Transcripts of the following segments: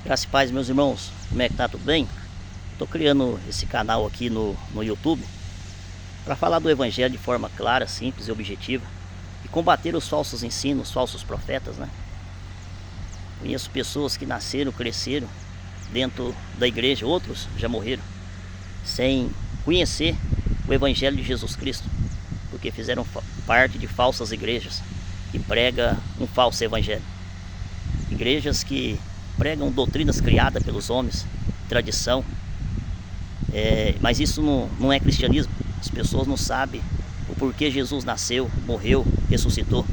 Graças e paz, meus irmãos, como é que tá? Tudo bem? Estou criando esse canal aqui no YouTube para falar do Evangelho de forma clara, simples e objetiva e combater os falsos ensinos, os falsos profetas, né? Conheço pessoas que nasceram, cresceram dentro da igreja, outros já morreram sem conhecer o Evangelho de Jesus Cristo, porque fizeram parte de falsas igrejas que pregam um falso evangelho. Igrejas que pregam doutrinas criadas pelos homens, tradição, mas isso não é cristianismo. As pessoas não sabem o porquê Jesus nasceu, morreu, ressuscitou.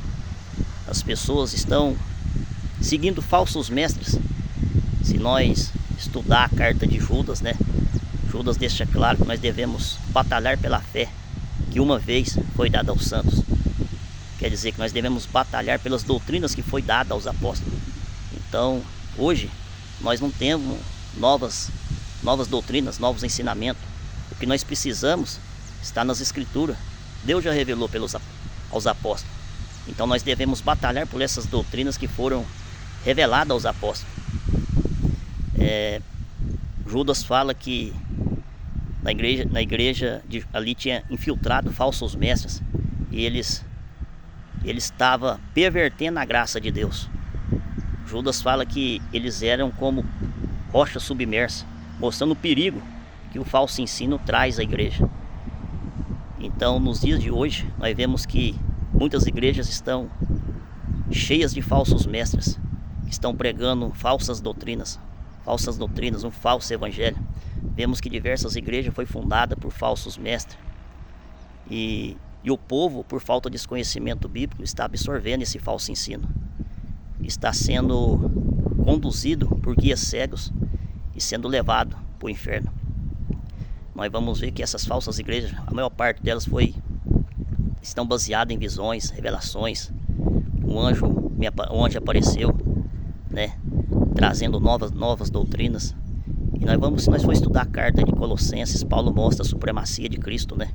As pessoas estão seguindo falsos mestres. Se nós estudar a carta de Judas, né? Judas deixa claro que nós devemos batalhar pela fé que uma vez foi dada aos santos. Quer dizer que nós devemos batalhar pelas doutrinas que foi dada aos apóstolos. Então, hoje, nós não temos novas doutrinas, novos ensinamentos. O que nós precisamos está nas Escrituras. Deus já revelou aos apóstolos. Então, nós devemos batalhar por essas doutrinas que foram reveladas aos apóstolos. Judas fala que na igreja ali tinha infiltrado falsos mestres e eles estavam pervertendo a graça de Deus. Judas fala que eles eram como rocha submersa, mostrando o perigo que o falso ensino traz à igreja. Então, nos dias de hoje, nós vemos que muitas igrejas estão cheias de falsos mestres, que estão pregando falsas doutrinas, um falso evangelho. Vemos que diversas igrejas foram fundadas por falsos mestres e o povo, por falta de desconhecimento bíblico, está absorvendo esse falso ensino. Está sendo conduzido por guias cegos e sendo levado para o inferno. Nós vamos ver que essas falsas igrejas, a maior parte delas estão baseadas em visões, revelações. Um anjo apareceu, né, trazendo novas doutrinas. E se nós for estudar a carta de Colossenses, Paulo mostra a supremacia de Cristo, né?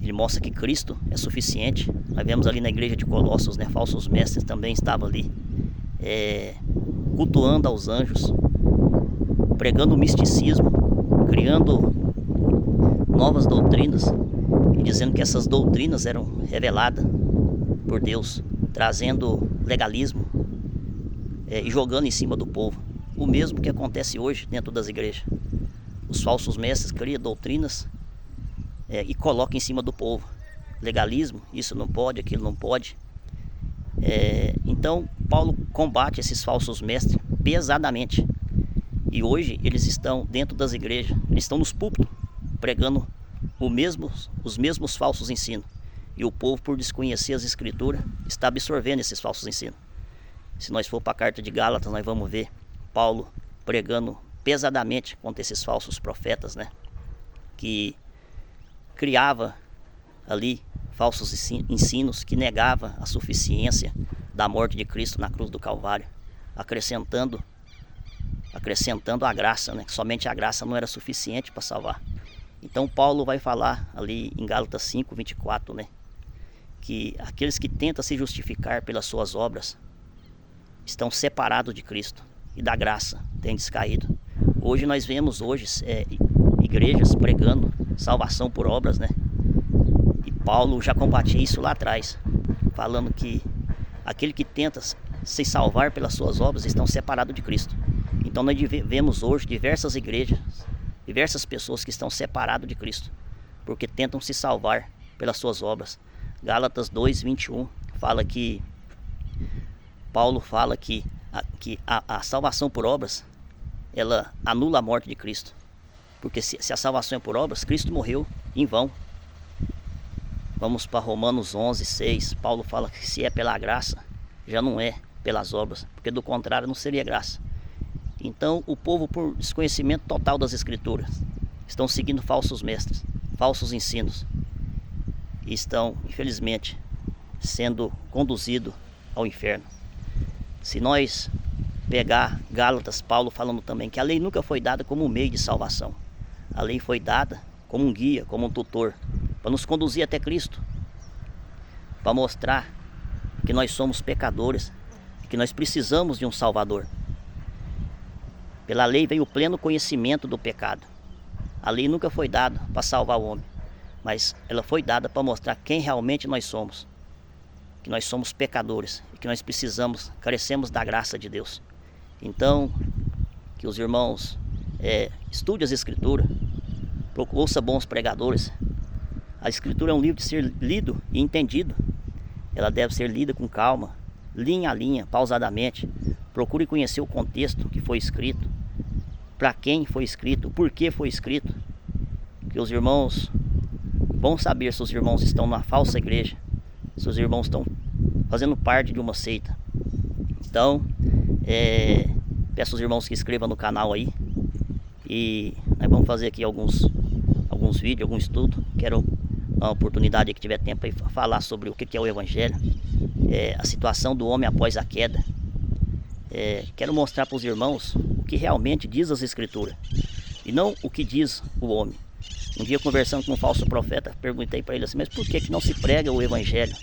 Ele mostra que Cristo é suficiente. Nós vemos ali na igreja de Colossos, né, falsos mestres também estavam ali cultuando aos anjos, pregando o misticismo, criando novas doutrinas e dizendo que essas doutrinas eram reveladas por Deus, trazendo legalismo e jogando em cima do povo. O mesmo que acontece hoje dentro das igrejas. Os falsos mestres criam doutrinas e colocam em cima do povo. Legalismo, isso não pode, aquilo não pode. Então, Paulo combate esses falsos mestres pesadamente. E hoje eles estão dentro das igrejas, eles estão nos púlpitos, pregando os mesmos falsos ensinos. E o povo, por desconhecer as escrituras, está absorvendo esses falsos ensinos. Se nós for para a carta de Gálatas, nós vamos ver Paulo pregando pesadamente contra esses falsos profetas, né? Que criava ali falsos ensinos, que negava a suficiência da morte de Cristo na cruz do Calvário, acrescentando a graça, né? Somente a graça não era suficiente para salvar. Então Paulo vai falar ali em Gálatas 5:24, né? Que aqueles que tentam se justificar pelas suas obras estão separados de Cristo e da graça, têm descaído. Hoje nós vemos igrejas pregando salvação por obras, né? E Paulo já combatia isso lá atrás, falando que aquele que tenta se salvar pelas suas obras estão separados de Cristo. Então nós vemos hoje diversas igrejas, diversas pessoas que estão separadas de Cristo, porque tentam se salvar pelas suas obras. Gálatas 2:21 fala que Paulo fala que a salvação por obras, ela anula a morte de Cristo. Porque se a salvação é por obras, Cristo morreu em vão. Vamos para Romanos 11:6. Paulo fala que se é pela graça, já não é pelas obras, porque do contrário não seria graça. Então o povo, por desconhecimento total das escrituras, estão seguindo falsos mestres, falsos ensinos, e estão, infelizmente, sendo conduzidos ao inferno. Se nós pegar Gálatas, Paulo falando também que a lei nunca foi dada como um meio de salvação. A lei foi dada como um guia, como um tutor, para nos conduzir até Cristo, para mostrar que nós somos pecadores, que nós precisamos de um Salvador. Pela lei veio o pleno conhecimento do pecado. A lei nunca foi dada para salvar o homem, mas ela foi dada para mostrar quem realmente nós somos. Que nós somos pecadores e que nós precisamos, carecemos da graça de Deus. Então, que os irmãos estudem as Escrituras, ouça bons pregadores. A Escritura é um livro de ser lido e entendido. Ela deve ser lida com calma, linha a linha, pausadamente. Procure conhecer o contexto que foi escrito, para quem foi escrito, por que foi escrito. Que os irmãos vão saber se os irmãos estão na falsa igreja, se os irmãos estão fazendo parte de uma seita. Então, peço aos irmãos que inscrevam no canal aí. E nós vamos fazer aqui alguns vídeos, algum estudo. Quero uma oportunidade que tiver tempo aí falar sobre o que é o Evangelho, a situação do homem após a queda. Quero mostrar para os irmãos o que realmente diz as Escrituras e não o que diz o homem. Um dia, conversando com um falso profeta, perguntei para ele assim: mas por que não se prega o Evangelho,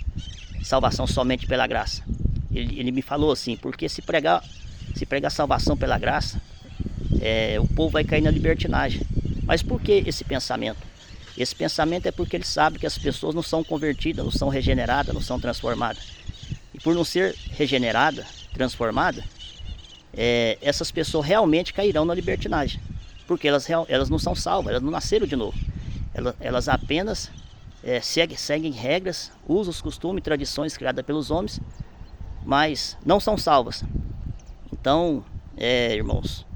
salvação somente pela graça? Ele me falou assim: porque se pregar salvação pela graça, o povo vai cair na libertinagem. Mas por que esse pensamento? Esse pensamento é porque ele sabe que as pessoas não são convertidas, não são regeneradas, não são transformadas. E por não ser regenerada, transformada, essas pessoas realmente cairão na libertinagem. Porque elas não são salvas, elas não nasceram de novo. Elas apenas seguem regras, usos, costumes, tradições criadas pelos homens, mas não são salvas. Então, irmãos,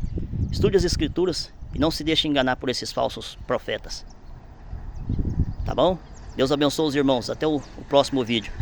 estude as Escrituras e não se deixe enganar por esses falsos profetas. Tá bom? Deus abençoe os irmãos. Até o próximo vídeo.